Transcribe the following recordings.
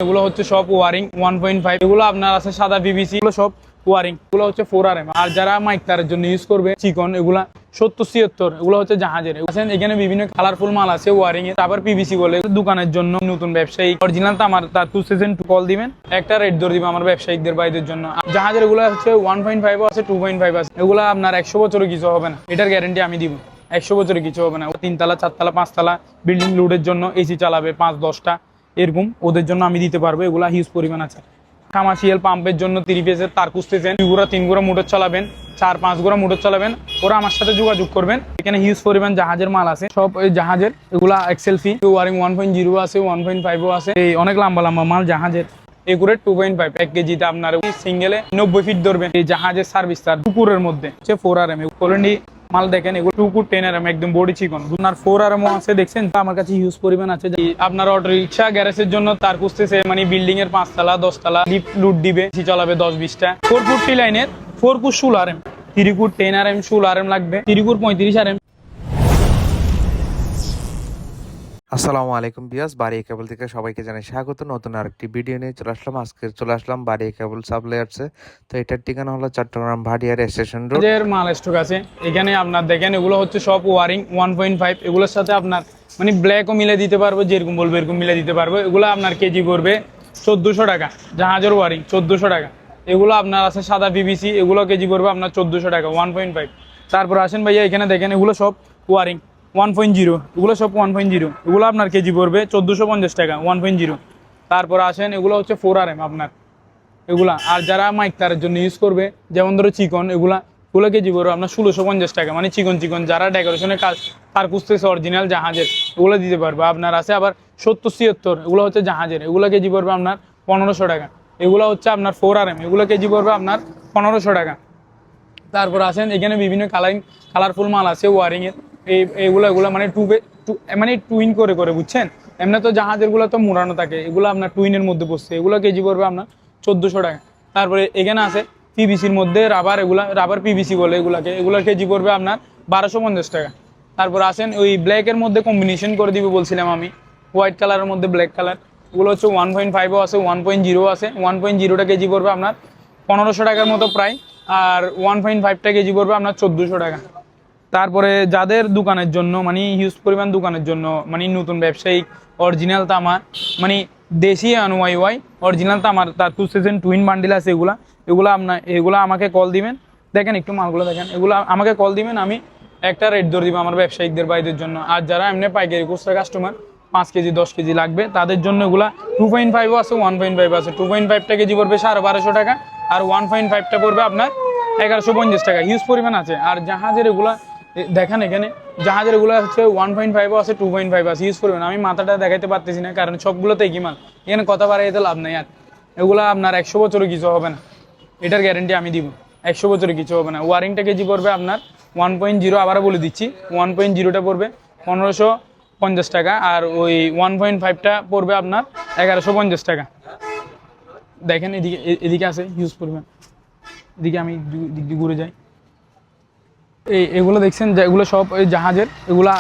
এগুলো হচ্ছে সব ওয়ারিং 1.5, এগুলো আপনার আছে সাদা পিভিসি, এগুলো সব ওয়ারিং, এগুলো হচ্ছে 4RM। আর যারা মাইক তারের জন্য ইউজ করবে চিকন, এগুলা 70-76, এগুলো হচ্ছে জাহাজের। এখানে বিভিন্ন কালারফুল মাল আছে ওয়ারিং এর। তারপর পিভিসি বলে দোকানের জন্য নতুন ব্যবসায়ী অরিজিনাল তার 2 সিজন কল দিবেন, একটা রেট ধরে দিবেন আমার ব্যবসায়িকদের বাইদের জন্য। জাহাজের এগুলো হচ্ছে 1.5 আছে, 2.5 আছে, এগুলো আপনার 100 বছরে কিছু হবে না, এটার গ্যারান্টি আমি দিব। 100 বছরে কিছু হবে না। 3 তলা 4 তলা 5 তলা বিল্ডিং লোডের জন্য এসি চালাবে 5-10টা, এরকম ওদের জন্য আমি দিতে পারবো। এগুলা হিউজ পরিমাণ আছে। কমার্শিয়াল পাম্পের জন্য 3 ফেজের তার খুঁজতেছেন, 2 গোড়া 3 গোড়া মোটর চালাবেন, 4-5 গোড়া মোটর চালাবেন, ওরা আমার সাথে যোগাযোগ করবেন। এখানে হিউজ পরিমাণ জাহাজের মাল আছে, সব ওই জাহাজের। এগুলা এক্সেলফি ওয়ারিং 1.0 আছে, 1.5 আছে, এই অনেক লম্বা লম্বা মাল জাহাজের। একুরেট 2.5 1 কেজিতে আপনার সিঙ্গেলে 90 ফিট ধরবেন। এই জাহাজের সার্ভিস তার পুকুরের মধ্যে 4RM কোলেন্ডি মাল দেখেন, এগুলো 2 10RM একদম বডি চিকন। আপনার 4RM আছে, দেখছেন আমার কাছে হিউজ পরিমাণ আছে। আপনার অটো রিক্সা গ্যারেজের জন্য তার খুঁজতেছে, মানে বিল্ডিং এর 5 তলা 10 তলা লিফট লুট দিবে, চালাবে 20-20টা। 4 ফুট লাইনের 4 foot 16RM, 3 foot 10RM 16RM লাগবে, 3 ফুট 35RM। আসসালামু আলাইকুম বিয়াস, বাড়ি কেবল থেকে সবাইকে জানাই স্বাগত। নতুন আরেকটি ভিডিও নিয়ে চলে আসলাম বাড়ি কেবল সাপ্লায়ার্সে। তো এটার ঠিকানা হলো চট্টগ্রাম ভাটিয়ার স্টেশন রোড। মাল স্টক আছে এখানে। আপনার দেখেন এগুলো হচ্ছে সব ওয়ারিং 1.5, এগুলোর সাথে আপনার মানে ব্ল্যাকও মিলে দিতে পারবো, যেরকম বলবো এরকম মিলে দিতে পারবো। এগুলো আপনার কেজি পড়বে 1400 টাকা, জাহাজের ওয়ারিং 1400 টাকা। এগুলো আপনার আছে সাদা পিভিসি, এগুলো কেজি পড়বে আপনার 1400 টাকা 1.5। তারপর আসেন ভাইয়া, এখানে দেখেন এগুলো সব ওয়ারিং 1.0, এগুলো সব 1.0, এগুলো আপনার কেজি পড়বে 1450 টাকা 1.0। তারপর আসেন এগুলো হচ্ছে 4RM আপনার এগুলা। আর যারা মাইক তারের জন্য ইউজ করবে, যেমন ধরো চিকন, এগুলো কেজি পড়বে আপনার 1650 টাকা, মানে চিকন যারা ডেকোরেশনের কাজ তার খুঁজতেছে অরিজিনাল জাহাজের, এগুলো দিতে পারবে। আপনার আছে আবার 70-76, এগুলো হচ্ছে জাহাজের, এগুলো কেজি পড়বে আপনার 1500 টাকা। এগুলো হচ্ছে আপনার 4RM, এগুলো কেজি পড়বে আপনার 1500 টাকা। তারপর আসেন এখানে বিভিন্ন কালারফুল মাল আছে ওয়ারিং এর। এগুলো মানে মানে টুইন করে বুঝছেন। এমনি তো জাহাজের গুলো তো মোড়ানো থাকে, এগুলো আপনার টুইনের মধ্যে পড়ছে, এগুলো কেজি পড়বে আপনার 1400 টাকা। তারপরে এখানে আছে পিভিসির মধ্যে রাবার, রাবার পিভিসি বলে এগুলোর কেজি পড়বে আপনার 1250 টাকা। তারপর আসেন ওই ব্ল্যাকের মধ্যে কম্বিনেশন করে দিবে বলছিলাম আমি, হোয়াইট কালারের মধ্যে ব্ল্যাক কালার, এগুলো হচ্ছে 1.5 আছে, 1.0 আছে। 1.0টা কেজি পড়বে আপনার 1500 টাকার মতো প্রায়, আর 1.5টা কেজি পড়বে আপনার 1400 টাকা। তারপরে যাদের দোকানের জন্য, মানে হিউজ পরিমাণ দোকানের জন্য, মানে নতুন ব্যবসায়িক অরিজিনাল তামা, মানে দেশি আনওয়াই অরিজিনাল তামার তার 2 সিজন টুইন বান্ডিল আছে, এগুলো আমাকে কল দিবেন। দেখেন একটু মালগুলো দেখেন, এগুলো আমাকে কল দিবেন, আমি একটা রেট ধরে দিব আমার ব্যবসায়িকদের বাইদের জন্য। আর যারা এমনি পাইকারি খুচরা কাস্টমার 5 কেজি 10 কেজি লাগবে, তাদের জন্য এগুলো 2.5 আছে, 1.5 আছে। 2.5টা কেজি পড়বে 1250 টাকা, আর 1.5টা পড়বে আপনার 1150 টাকা। হিউজ পরিমাণ আছে। আর জাহাজের এগুলা দেখেন, এখানে জাহাজের এগুলো হচ্ছে 1.5 আছে, 2.5 আছে, ইউজ করবেন। আমি মাথাটা দেখাইতে পারতেছি না, কারণ সবগুলোতে একই মাল, এখানে কথা বাড়াইতে লাভ নাই। আর এগুলো আপনার 100 বছরে কিছু হবে না, এটার গ্যারেন্টি আমি দিব। 100 বছরে কিছু হবে না। ওয়ারিংটা কেজি পড়বে আপনার 1.0, আবারও বলে দিচ্ছি, 1.0টা পড়বে 1550 টাকা, আর ওই 1.5টা পড়বে আপনার 1150 টাকা। দেখেন এদিকে আছে হিউজ পরিমাণ, এদিকে আমি দিক দিয়ে ঘুরে যাই। এগুলো দেখছেন যে এগুলো সব ওই জাহাজের, এগুলো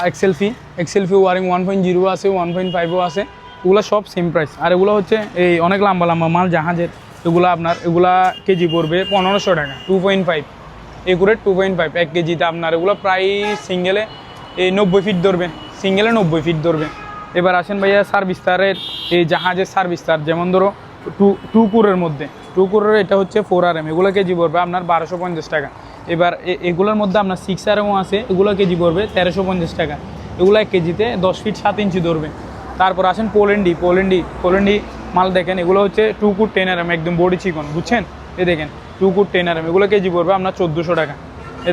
এক্সেলফি ওয়ারিং 1.0 আছে, 1.5 আছে, এগুলো সব সেম প্রাইস। আর এগুলো হচ্ছে এই অনেক লম্বা মাল জাহাজের, এগুলা কেজি পড়বে 1500 টাকা 2.5, একুরেট 2.5 1 কেজিতে আপনার। এগুলো প্রায় সিঙ্গেলে এই 90 ফিট ধরবে, সিঙ্গেলে 90 ফিট ধরবে। এবার আসেন ভাইয়া সার্ভিস তারের, এই জাহাজের সার্ভিস তার, যেমন ধরো টু কুরের মধ্যে, এটা হচ্ছে 4RM, এগুলো কেজি পড়বে আপনার 1250 টাকা। এবার এগুলোর মধ্যে আপনার 6RM আছে, এগুলো কেজি পড়বে 1350 টাকা। এগুলো 1 কেজিতে 10 ফিট 7 ইঞ্চি ধরবে। তারপর আসেন পোলেন্ডি মাল দেখেন, এগুলো হচ্ছে 2 ফুট 10RM একদম বডি চিকন, বুঝছেন। দেখেন 2 ফুট 10RM, এগুলো কেজি পড়বে আপনার 1400 টাকা।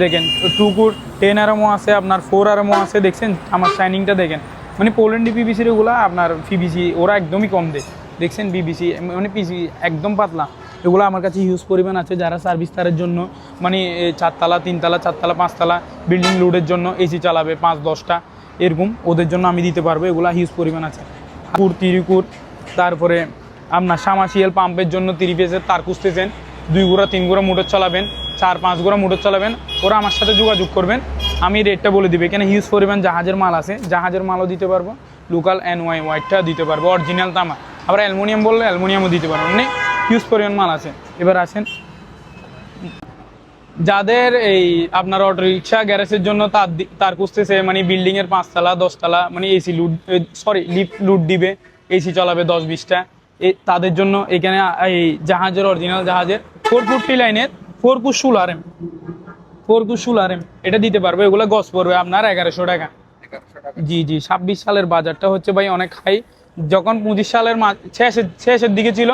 দেখেন 2 ফুট 10RM আছে, আপনার 4RM আছে, দেখছেন আমার শাইনিংটা দেখেন। মানে পোলেন্ডি পিভিসির এগুলো আপনার পিভিসি ওরা একদমই কম দেয়, দেখছেন পিভিসি মানে পিসি একদম পাতলা। এগুলো আমার কাছে হিউজ পরিমাণ আছে। যারা সার্ভিস তারের জন্য, মানে 4 তলা 3 তলা 4 তলা 5 তলা বিল্ডিং লোডের জন্য এসি চালাবে 5-10টা, এরকম ওদের জন্য আমি দিতে পারবো। এগুলো হিউজ পরিমাণ আছে। 3 ফুট, তারপরে আপনার কমার্শিয়াল পাম্পের জন্য 3 ফেজের তার খুঁজতেছেন, 2 গোড়া 3 গোড়া মোটর চালাবেন, 4-5 গোড়া মোটর চালাবেন, ওরা আমার সাথে যোগাযোগ করবেন, আমি রেটটা বলে দিবে। এখানে হিউজ পরিমাণ জাহাজের মাল আছে, জাহাজের মালও দিতে পারবো, লোকাল NY হোয়াইটটা দিতে পারবো, অরিজিনাল তামা আবার অ্যালুমিনিয়াম বললে অ্যালুমিনিয়ামও দিতে পারবো, মানে হিউজ পরিমাণ মাল আছে। এবার আসেন যাদের এই আপনার অটো রিক্সা গ্যারেজের জন্য তার খুঁজতেছে, মানে বিল্ডিং এর 5 তলা 10 তলা মানে এসি লুট লিফট লুট দিবে, এসি চালাবে 10-20টা, তাদের জন্য এখানে এই জাহাজের অরিজিনাল জাহাজের 440 লাইনের 4 কুশ শুল আরএম এটা দিতে পারবে। এগুলো গজ পড়বে আপনার 1100 টাকা। জি জি, 26 সালের বাজারটা হচ্ছে ভাই অনেক হাই। যখন 25 সালের শেষের দিকে ছিল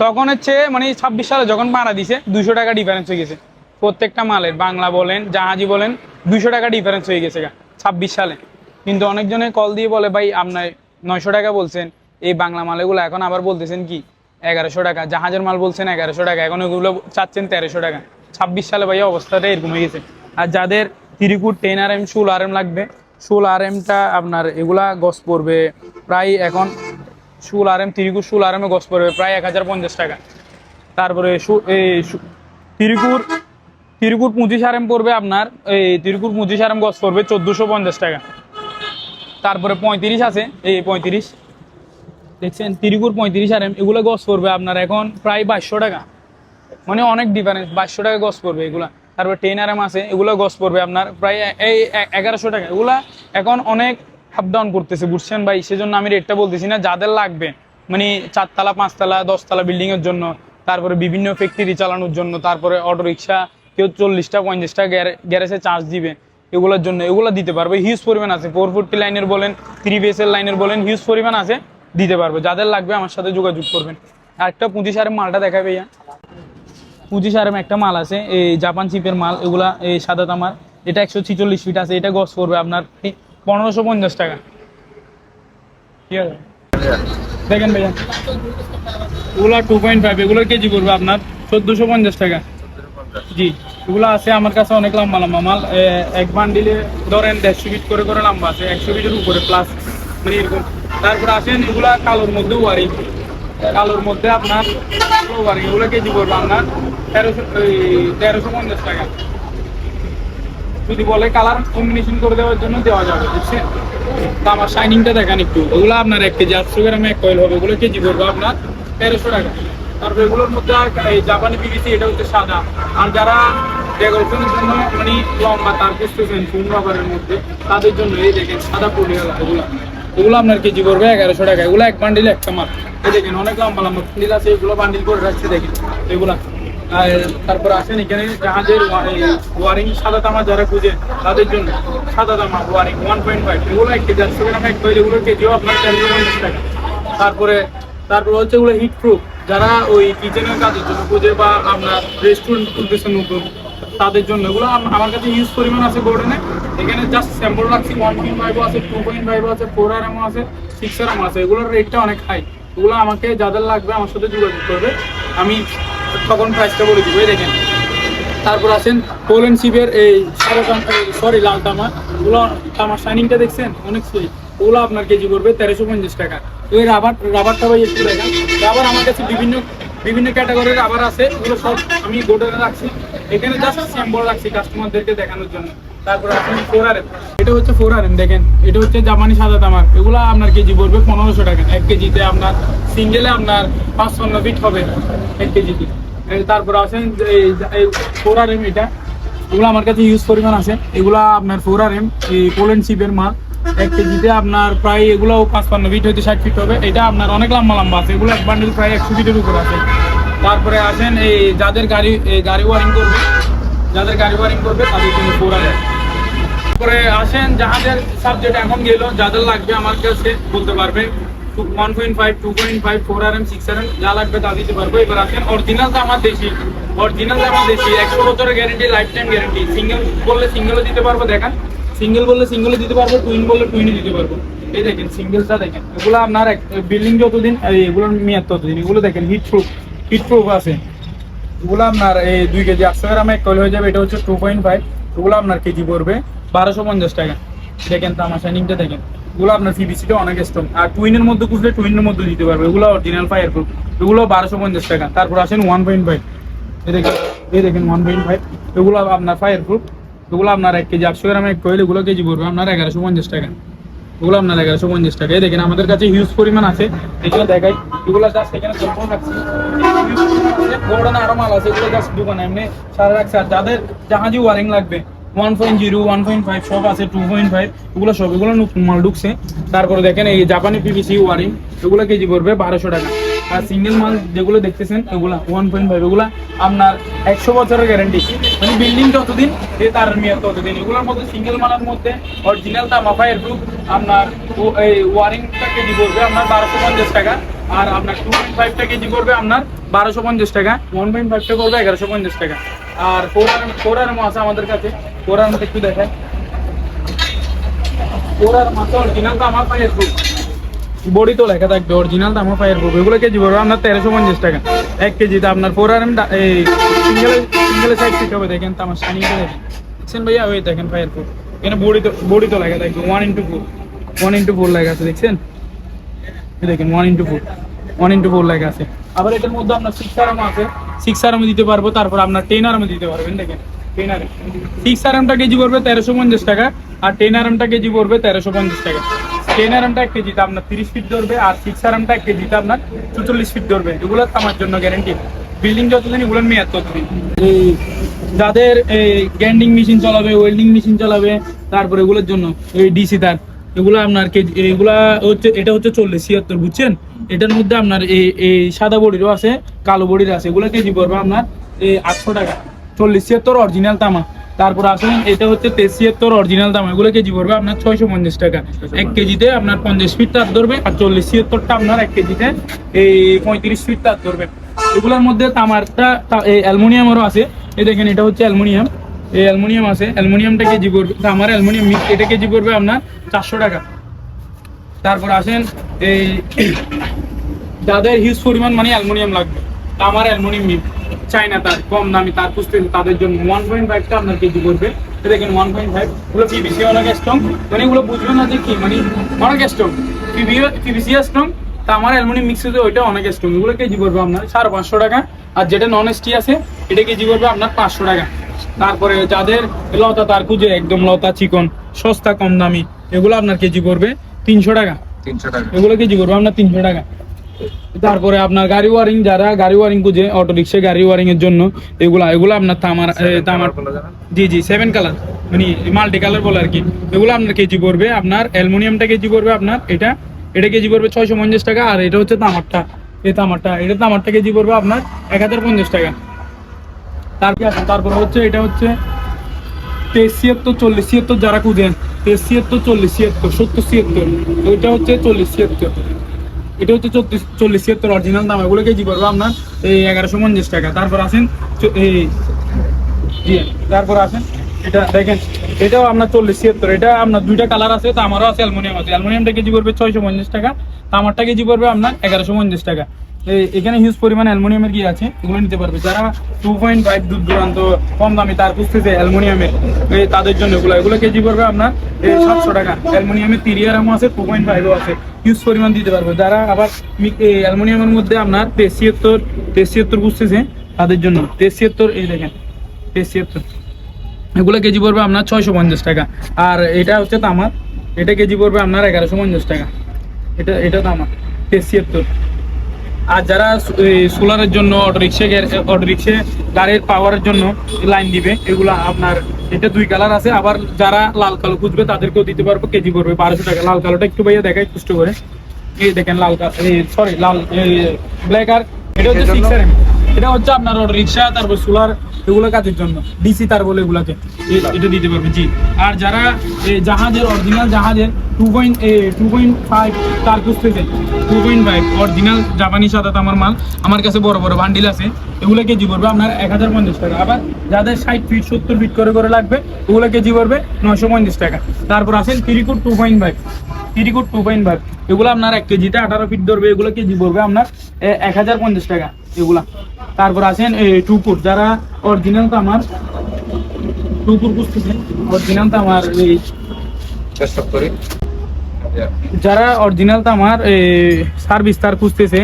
তখন হচ্ছে মানে 26 সালে যখন মারা দিছে 200 টাকা ডিফারেন্স হয়ে গেছে প্রত্যেকটা মালের, বাংলা বলেন জাহাজি বলেন 200 টাকা ডিফারেন্স হয়ে গেছে 26 সালে। কিন্তু অনেকজনে কল দিয়ে বলে ভাই আপনার 900 টাকা বলছেন এই বাংলা মালগুলো, এখন আবার বলতেছেন কি 1100 টাকা, জাহাজের মাল বলছেন 1100 টাকা, এখন এগুলো চাচ্ছেন 1300 টাকা। 26 সালে ভাইয়া অবস্থাটা এরকম হয়ে গেছে। আর যাদের 3 ফুট 10 RM শুল আরএম লাগবে, শুল আরএমটা আপনার এগুলা গজ পড়বে প্রায়, এখন শুল আরএম 3 ফুট শুল আরএমে গজ পড়বে প্রায় 1050 টাকা। তারপরে তিরিকুর 25 RM পড়বে আপনার, এই তিরিকুর 25 RM গজ পড়বে 1450 টাকা। তারপরে 35 আছে, এই 35 দেখছেন তিরিকুর 35 RM, এগুলো গজ পড়বে আপনার এখন প্রায় 2200 টাকা, মানে অনেক ডিফারেন্স, 2200 টাকা গজ পড়বে এগুলা। তারপর 10 RM আছে, এগুলো গজ পড়বে আপনার প্রায় এই 1100 টাকা। এগুলা এখন অনেক আপ ডাউন করতেছে, বুঝছেন ভাই, সেজন্য আমি রেটটা বলতেছি না। যাদের লাগবে মানে 4 তলা 5 তলা 10 তলা বিল্ডিং এর জন্য, তারপরে বিভিন্ন ফ্যাক্টরি চালানোর জন্য, তারপরে অটো রিক্সা কেউ 40টা 50টা গ্যারেজে চার্জ দিবে, এগুলোর জন্য এগুলো দিতে পারবে। হিউজ পরিমাণ আছে, 440 লাইনের বলেন 3 বেসের লাইনের বলেন, হিউজ পরিমাণ আছে, দিতে পারবে। যাদের লাগবে আমার সাথে যোগাযোগ করবেন। আর একটা 25 RM মালটা দেখাবে ভাইয়া, 25 RM একটা মাল আছে, এই জাপান চিপের মাল, এগুলা এই সাদা তামার, এটা 146 ফিট আছে, এটা গজ পড়বে আপনার 1550 টাকা। ঠিক আছে, দেখেন ভাইয়া এগুলা 2.5, এগুলোর কেজি পড়বে আপনার 1450 টাকা। জি, এগুলো আছে আমার কাছে অনেক লম্বা লম্বা মাল, এক বান্ডিলে ধরেন 150 ফিট করে করে লম্বা আছে, 100 ফিটের উপরে প্লাস, মানে এরকম। তারপর আসেন এগুলা কালোর মধ্যে ওয়ারিং, কালোর মধ্যে আপনার ওয়ারিং, এগুলো কেজি পড়বে আপনার 1350 টাকা। যদি বলে কালার কম্বিনেশন করে দেওয়ার জন্য দেওয়া যাবে, বুঝছেন। তো আমার শাইনিংটা দেখেন একটু, এগুলো আপনার 1 কেজি 800 গ্রামে এক কয়েল হবে, এগুলো কেজি পড়বে আপনার 1300 টাকা। তারপর এগুলোর মধ্যে আর এই জাপানি পিভিসি, এটা হচ্ছে সাদা। আর যারা ডেকোরেশনের জন্য মানে লম্বা তার খুঁজতেছেন ফোম রাবারের মধ্যে, তাদের জন্য এই দেখেন সাদা পলিওলা, এগুলো আপনার কেজি পড়বে 1100 টাকা। এগুলো এক বান্ডিল একটা মাল, এই দেখেন অনেক লম্বা লম্বা বান্ডিল আছে, এগুলো বান্ডিল করে রাখছে দেখেন এগুলা। আর তারপর আসেন এখানে জাহাজের ওয়ারিং সাদা তামা যারা খুঁজে তাদের জন্য সাদা তামা ওয়ারিং 1.5, এগুলো 1 কেজি 800 গ্রাম এক কয়েল, এগুলোর কেজিও আপনার 450 টাকা। তারপরে হচ্ছে এগুলো হিট প্রুফ, যারা ওই কিচেনের কাজের জন্য খুঁজে বা আপনার রেস্টুরেন্ট খুলতেছে নতুন, তাদের জন্য এগুলো আমার কাছে ইউজ পরিমাণ আছে গোডাউনে। এখানে জাস্ট স্যাম্পল রাখছি, 1.5 আছে, 2.5 আছে, 4 RM আছে, 6 RM আছে, এগুলোর রেটটা অনেক হাই। এগুলো আমাকে যাদের লাগবে আমার সাথে যোগাযোগ করবে, আমি তখন প্রাইসটা বলে দিব। এই দেখেন, তারপর আসেন পোল্যান্ড শিপের এই লাল তামা, এগুলো তামার শাইনিংটা দেখছেন অনেক সুইট, ওগুলো আপনার কেজি পড়বে 1350 টাকা। ওই রাবারটা ভাই একটু দেখেন, রাবার আমার কাছে বিভিন্ন ক্যাটাগরির রাবার আছে, এগুলো সব আমি গোডাউনে রাখছি, এখানে জাস্ট স্যাম্পল রাখছি কাস্টমারদেরকে দেখানোর জন্য। তারপর আপনি 4 RM, এটা হচ্ছে 4 RM, দেখেন এটা হচ্ছে জাপানি সাদা তামার, এগুলো আপনার কেজি পড়বে 1500 টাকা। 1 কেজিতে আপনার সিঙ্গেলে আপনার 550 ফিট হবে 1 কেজিতে। তারপর আসেন এই 4 RM, এগুলো আমার কাছে ইউজ পরিমাণ আছে, এগুলো আপনার 4 RM এই পোল্যান্ড শিপের মাল, 1 কেজিতে আপনার প্রায় এগুলো 55 ফিট হইতে 60 ফিট হবে। এটা আপনার অনেক লম্বা আছে, এগুলো এক বান্ডিল প্রায় 100 ফিটের উপর আছে। তারপরে আসেন এই যাদের গাড়ি ওয়ারিং করবে তাদের জন্য 4 RM। তারপরে আসেন জাহাজের সাবজেক্ট এখন গেল, যাদের লাগবে আমার কাছে বলতে পারবে, 1.5, 2.5, 4 RM, 6 RM যা লাগবে তা দিতে পারবো। এবার আসেন অরিজিনাল তো আমার দেশি 100 বছরের guarantee, life time guarantee. Single বললে সিঙ্গেলও দিতে পারবো, দেখেন সিঙ্গেল বললে সিঙ্গেলও দিতে পারবো, টুইন বললে টুইনই দিতে পারবো। এই দেখেন সিঙ্গেলটা দেখেন, এগুলো আপনার বিল্ডিং যতদিন, এগুলোর মেয়াদ ততদিন। এগুলো দেখেন হিট প্রুফ আছে, এগুলো আপনার এই 2 কেজি 800 গ্রামে এক কয়েল হয়ে যাবে। এটা হচ্ছে 2.5, এগুলো আপনার কেজি পড়বে 1250 টাকা। দেখেন তামার শাইনিংটা দেখেন, এগুলো আপনার পিভিসিটা অনেক স্ট্রং। আর টুইনের মধ্যে খুঁজলে টুইনের মধ্যে দিতে পারবে, এগুলো অরিজিনাল ফায়ার প্রুফ, এগুলো 1250 টাকা। তারপর আসেন 1.5, এই দেখেন 1.5, এগুলো আপনার ফায়ার প্রুফ, এগুলো আপনার 1 কেজি 800 গ্রামে এক কয়েল, এগুলো কেজি পড়বে আপনার 1150 টাকা। এগুলো আপনার 1150 টাকা। এই দেখেন আমাদের কাছে হিউজ পরিমাণ আছে, এগুলো দেখাই। এগুলো জাস্ট এখানে সম্পূর্ণ রাখছি, গোডাউনে আরো মাল আছে, এগুলো জাস্ট দোকানে এমনি সারা রাখছে। আর যাদের জাহাজি ওয়ারিং লাগবে 1.0 1.5 সব আছে, 2.5 এগুলো সব, এগুলো নতুন মাল ঢুকছে। তারপরে দেখেন এই জাপানি পিভিসি ওয়ারিং, এগুলো কেজি পড়বে 1200 টাকা। আর সিঙ্গেল মাল যেগুলো দেখতেছেন এগুলা 1.5, এগুলা আপনার 100 বছরের গ্যারান্টি, মানে বিল্ডিং যতদিন এই তার মেয়াদ ততদিন। এগুলোর মধ্যে সিঙ্গেল মালের মধ্যে অরিজিনাল তামা ফায়ার প্রুফ আপনার এই ওয়ারিংটা কেজি পড়বে আপনার 1250 টাকা। আর আপনার 2.5টা কেজি পড়বে আপনার 1250 টাকা, 1.5টা পড়বে 1150 টাকা। আর 4RM আছে আমাদের কাছে, 4RM একটু দেখায়। 4RM আছে অরিজিনাল তামা ফায়ার প্রুফ, বডি তো লেখা থাকবে অরিজিনাল তামা ফায়ার প্রুফ, এগুলো কেজি পড়বে আপনার 1350 টাকা 1 কেজিতে। আপনার 4RM এই সিঙ্গেল সাইড ঠিক হবে, দেখেন তামার শাইনিংটা দেখেন, দেখছেন ভাইয়া? ওই দেখেন ফায়ার প্রুফ, এখানে বডি তো লেখা থাকবে 1x4 লেখা আছে, দেখছেন? এই দেখেন 1x4 লেখা আছে। আবার এটার মধ্যে আপনার 6RM আছে, 6RM দিতে পারবো। তারপর আপনার 10RM দিতে পারবেন, দেখেন 10RM। 6RMটা কেজি পড়বে 1350 টাকা, আর 10RMটা কেজি পড়বে 1350 টাকা। 10RMটা 1 কেজিতে আপনার 30 ফিট ধরবে, আর 6RMটা 1 কেজিতে আপনার 44 ফিট ধরবে। এগুলো আমার জন্য গ্যারেন্টি, বিল্ডিং যতদিন এগুলোর মেয়াদ ততদিন। এই যাদের এই গ্যান্ডিং মেশিন চালাবে, ওয়েল্ডিং মেশিন চালাবে, তারপর এগুলোর জন্য এই ডিসি তার, এগুলো আপনার কেজি, এগুলা হচ্ছে, এটা হচ্ছে 40-76, বুঝছেন? এটার মধ্যে আপনার এই সাদা বডিরও আছে, কালো বডির আছে, এগুলো কেজি পড়বে আপনার এই 800 টাকা। 40-76 অরিজিনাল তামা। তারপর আসেন এটা হচ্ছে 73 অরিজিনাল তামা, এগুলো কেজি পড়বে আপনার 650 টাকা। 1 কেজিতে আপনার 50 ফিট তার ধরবে, আর 40-76টা আপনার 1 কেজিতে এই 35 ফিট তার ধরবে। এগুলোর মধ্যে তামারটা এই অ্যালুমিনিয়ামেরও আছে, এই দেখেন এটা হচ্ছে অ্যালুমিনিয়াম, এই অ্যালুমিনিয়াম আছে, অ্যালুমিনিয়ামটা কেজি পড়বে, আমার অ্যালুমিনিয়াম মিক্স, এটা কেজি পড়বে আপনার 400 টাকা। তারপর আসেন এই যাদের হিউজ পরিমাণ মানে অ্যালুমিনিয়াম লাগবে, আমার অ্যালুমিনিয়াম মিক্স চাইনা তার কম দামি তার খুঁজতেছে, তাদের জন্য 1.5টা আপনার কেজি পড়বে। দেখেন 1.5, এগুলো পিভিসি অনেক স্ট্রং, মানে এগুলো বুঝবে না যে কি, মানে অনেক স্ট্রং, পিভিসি স্ট্রং, তা আমার অ্যালুমিনিয়াম মিক্স হচ্ছে ওইটা অনেক স্ট্রং। এগুলো কেজি পড়বে আপনার 550 টাকা। আর যেটা নন এসটি আছে এটা কেজি পড়বে আপনার 500 টাকা। তারপরে যাদের লতা তার খুঁজে একদম লতা চিকন সস্তা কম দামি, এগুলো আপনার কেজি পড়বে 300 টাকা। 300 টাকা। এগুলো কেজি পড়বে আপনার 300 টাকা। তারপরে আপনার গাড়ি ওয়ারিং, যারা গাড়ি ওয়ারিং খুঁজে, অটো রিক্সা গাড়ি ওয়ারিং এর জন্য এগুলো আপনার তামার, জি 7 কালার, মানে মাল্টি কালার বলে আর কি। এগুলো আপনার কেজি পড়বে আপনার, অ্যালুমিনিয়ামটা কেজি পড়বে আপনার এটা কেজি পড়বে 650 টাকা। আর এটা হচ্ছে তামারটা, এটা তামারটা কেজি পড়বে আপনার 1050 টাকা। তারপরে হচ্ছে এটা হচ্ছে 73 40-76, যারা খুঁজেন 73 40-76 70-76, ওইটা হচ্ছে 40-76, এটা হচ্ছে 40-76 অরিজিনাল দাম। এগুলো কেজি পড়বে আপনার এই 1150 টাকা। তারপর আসেন এটা দেখেন, এটাও আপনার 40-76, এটা আপনার 2টা কালার আছে, তো আমারও আছে, অ্যালুমিনিয়াম আছে। অ্যালুমিনিয়ামটা কেজি পড়বে 650 টাকা, তামারটা কেজি পড়বে আপনার 1150 টাকা। এখানে হিউজ পরিমাণ অ্যালুমিনিয়ামের কি আছে, এগুলো নিতে পারবে। যারা 2.5 দূর দূরান্ত কম দামি তার খুঁজতেছে অ্যালুমিনিয়ামের, তাদের জন্য এগুলো কেজি পড়বে আপনার 700 টাকা। অ্যালুমিনিয়ামের 3RM আছে, 2.5ও আছে, হিউজ পরিমাণ দিতে পারবে। যারা আবার অ্যালুমিনিয়ামের মধ্যে আপনার 73 খুঁজতেছে তাদের জন্য 73, এই দেখেন 73, এগুলো কেজি পড়বে আপনার 650 টাকা। আর এটা হচ্ছে তামার, এটা কেজি পড়বে আপনার 1150 টাকা। এটা তামার 73। আর যারা সোলারের জন্য অটো রিক্সা গাড়ির পাওয়ারের জন্য লাইন দিবে, এগুলো আপনার এটা 2 কালার আছে। আবার যারা লাল কালো খুঁজবে তাদেরকেও দিতে পারবো, কেজি পড়বে 1200 টাকা। লাল কালোটা একটু ভাইয়া দেখাই কষ্ট করে, এই দেখেন লাল ব্ল্যাক। আর এটা হচ্ছে 6RM, এটা হচ্ছে আপনার অটো রিক্সা, তারপর সোলার এগুলো কাজের জন্য, ডিসি তার বলে এগুলাকে এটা দিতে পারবে, জি। আর যারা জাহাজের অরিজিনাল জাহাজের 2.5 তার খুঁজতেছে, 2.5 অরিজিনাল জাপানি সাদা তামার মাল আমার কাছে বড় বড় বান্ডিল আছে, এগুলো কেজি পড়বে আপনার 1050 টাকা। আবার যাদের 60 ফিট 70 ফিট করে লাগবে, ওগুলো কেজি পড়বে 950 টাকা। তারপর আসেন ত্রিকুট 2.5, এগুলো আপনার 1 কেজিতে 18 ফিট ধরবে, এগুলো কেজি পড়বে আপনার 1050 টাকা এগুলা। তারপর আসেন টুকুর, যারা অরিজিনাল তামার টুকুর খুঁজতেছেন, অরিজিনাল তামার যারা অরিজিনাল তামার সার্ভিস তার খুঁজতেছে,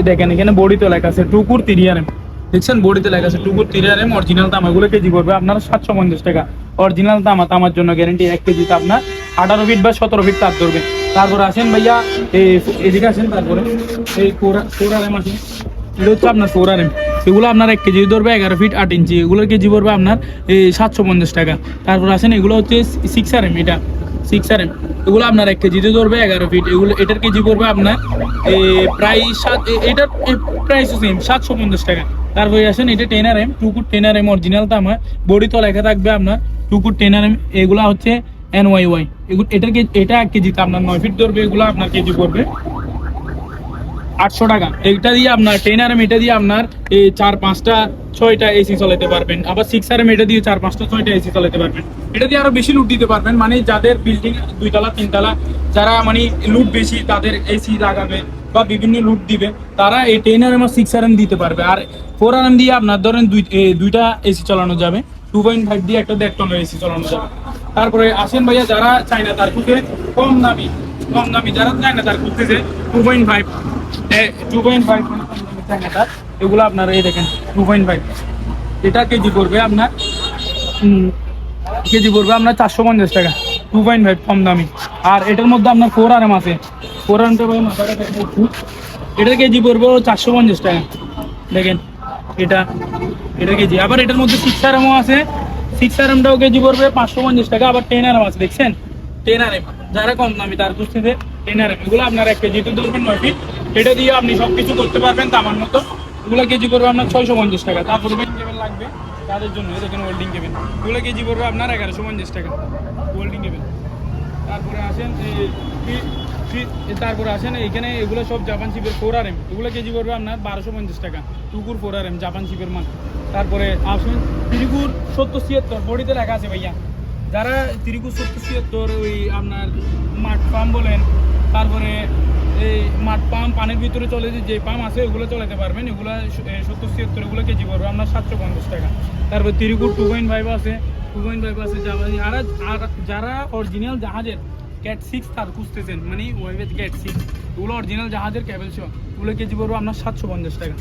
দেখেন এখানে বডিতে লেখা আছে টুকুর 3RM, দেখছেন বডিতে লেখা আছে টুকুর 3RM অরিজিনাল তামা, এগুলো কেজি পড়বে আপনার 750 টাকা। অরিজিনাল তামা, তামার জন্য গ্যারেন্টি। 1 কেজিতে আপনার 18 ফিট বা 17 ফিট তার ধরবে। তারপরে আসেন ভাইয়া এদিকে আসেন, তারপরে এই 4RM আসেন, এটা হচ্ছে আপনার 4RM। এগুলো আপনার 1 কেজি ধরবে 11 ফিট 8 ইঞ্চি, এগুলোর কেজি পড়বে আপনার 750 টাকা। তারপর আসেন এগুলো হচ্ছে 6RM, এটা 6RM, এগুলো আপনার 1 কেজিতে ধরবে 11 ফিট, এগুলো এটার কেজি পড়বে আপনার প্রায় এটার প্রাইস সেম 750 টাকা। তারপরে আসেন এটা 10RM, 2 ফুট 10RM অরিজিনাল তামা, বডি তো লেখা থাকবে আপনার 2 ফুট 10RM। এগুলো হচ্ছে NYY, এটার এটা 1 কেজিতে আপনার 9 ফিট ধরবে, এগুলো আপনার কেজি পড়বে 800 টাকা। এটা দিয়ে আপনার 10RM, এটা দিয়ে আপনার 4-5টা 6টা এসি চালাতে পারবেন। আবার 6RM এটা দিয়ে 4-5টা 6টা এসি চালাতে পারবেন। এটা দিয়ে আরো বেশি লুট দিতে পারবেন, মানে যাদের বিল্ডিং 2 তলা 3 তলা, যারা মানে লুট বেশি, তাদের এসি লাগাবে বা বিভিন্ন লুট দিবে, তারা এই 10RM আর 6RM দিতে পারবে। আর 4RM দিয়ে আপনার ধরেন দুইটা এসি চালানো যাবে, 2.5 দিয়ে একটা 1.5 টনের এসি চালানো যাবে। তারপরে আসেন ভাইয়া যারা চায়না তার খুঁজে কম দামি যারা চায়না তার খুঁজতেছে 2.5 এগুলো আপনার এই দেখেন 2.5, এটা কেজি পড়বে আপনার 450 টাকা। 2.5 কম দামি। আর এটার মধ্যে আপনার 4RM আছে, 4RMটা ভাই মাথাটা দেখেন একটু, এটার কেজি পড়বে 450 টাকা। দেখেন এটা কেজি। আবার এটার মধ্যে 6RMও আছে, 6RMটাও কেজি পড়বে 550 টাকা। আবার 10RM আছে, দেখছেন 10RM, যারা কম দামি তার কুস্তিতে 10RM, এগুলো আপনার 1 কেজিতে ধরবেন 9 ফিট, এটা দিয়ে আপনি সবকিছু করতে পারবেন তামার মতো। এগুলো কেজি পড়বে আপনার 650 টাকা। তারপর ওয়েল্ডিং কেবল লাগবে তাদের জন্য, দেখেন ওয়েল্ডিং কেবল, এগুলো কেজি পড়বে আপনার 1150 টাকা ওয়েল্ডিং কেবল। তারপরে আসেন এখানে এগুলো সব জাপান শিপের 4RM, এগুলো কেজি পড়বে আপনার 1250 টাকা। 2 ফুট 4RM জাপান শিপের মাল। তারপরে আসেন তিরিকুর 70-76, বডিতে লেখা আছে ভাইয়া, যারা তিরিকুর 70-76 ওই আপনার মাঠ পাম্প বলেন, তারপরে এই মাঠ পাম্প পানির ভিতরে চলে যে পাম্প আছে ওগুলো চালাতে পারবেন। এগুলো 70-76, এগুলো কেজি পড়বে আপনার 750 টাকা। তারপর তিরিকুর 2.5 আছে, 2.5 আছে আর যারা অরিজিনাল জাহাজের ক্যাট 6 তার খুঁজতেছেন, মানে ওয়েভেজ ক্যাট 6, এগুলো অরিজিনাল জাহাজের ক্যাবেল সহ, এগুলো কেজি পড়বে আপনার 750 টাকা।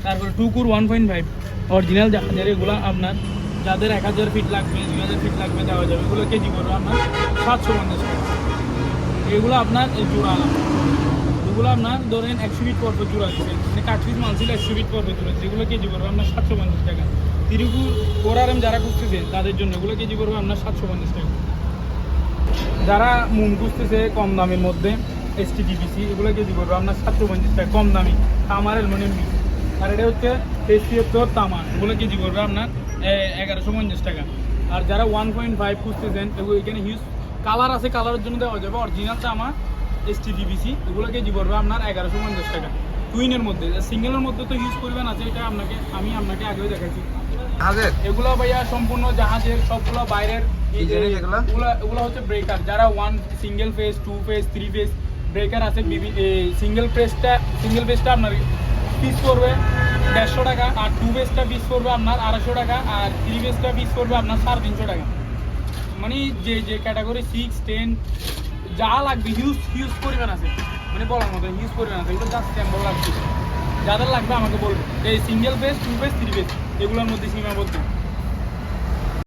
তারপরে 2 কুর 1.5 অরিজিনাল জাহাজের, এগুলো আপনার যাদের 1000 ফিট লাগবে 2000 ফিট লাগবে দেওয়া যাবে, এগুলো কেজি পড়বে আপনার 750 টাকা। এগুলো আপনার জোড়া, এগুলো আপনার ধরেন 100 ফিট পরপর জোড়া দিচ্ছেন, মানে কাঠপিস মাল ছিল 100 ফিট পরপর জোড়া, যেগুলো কেজি পড়বে আপনার 750 টাকা। তিরিকুর 4RM যারা খুঁজতেছেন তাদের জন্য এগুলো কেজি পড়বে আপনার 750 টাকা। যারা মুন খুঁজতেছে কম দামের মধ্যে STDPC, এগুলো কেজি পড়বে আপনার 750 টাকা, কম দামি তামার অ্যালুমিনিয়াম মিক্স। আর এটা হচ্ছে 73 তামা, এগুলো কেজি পড়বে আপনার 1150 টাকা। আর যারা 1.5 খুঁজতেছেন, এগুলো এখানে হিউজ কালার আছে, কালারের জন্য দেওয়া যাবে। অরিজিনাল তামা STDPC, এগুলো কেজি পড়বে আপনার 1150 টাকা। টুইনের মধ্যে, সিঙ্গেলের মধ্যে তো হিউজ পরিমাণ আছে, এটা আমি আপনাকে আগেও দেখাচ্ছি। এগুলো ভাইয়া সম্পূর্ণ জাহাজের, সবগুলো বাইরের। এগুলো হচ্ছে ব্রেকার, যারা single phase 2 phase 3 phase breaker আছে। সিঙ্গেল ফেজটা আপনার পিস পড়বে 150 টাকা, আর 2 ফেজটা পিস পড়বে আপনার 250 টাকা, আর 3 ফেজটা পিস পড়বে আপনার 350 টাকা। মানে যে ক্যাটাগরি 6, 10 যা লাগবে হিউজ পরিমাণ আছে, মানে বলার মতো হিউজ পরিমাণ আছে। এগুলো জাস্ট স্যাম্পল লাগবে, যাদের লাগবে আমাকে বলবে। এই সিঙ্গেল ফেজ 2 ফেজ 3 ফেজ এগুলোর মধ্যে সীমাবদ্ধ।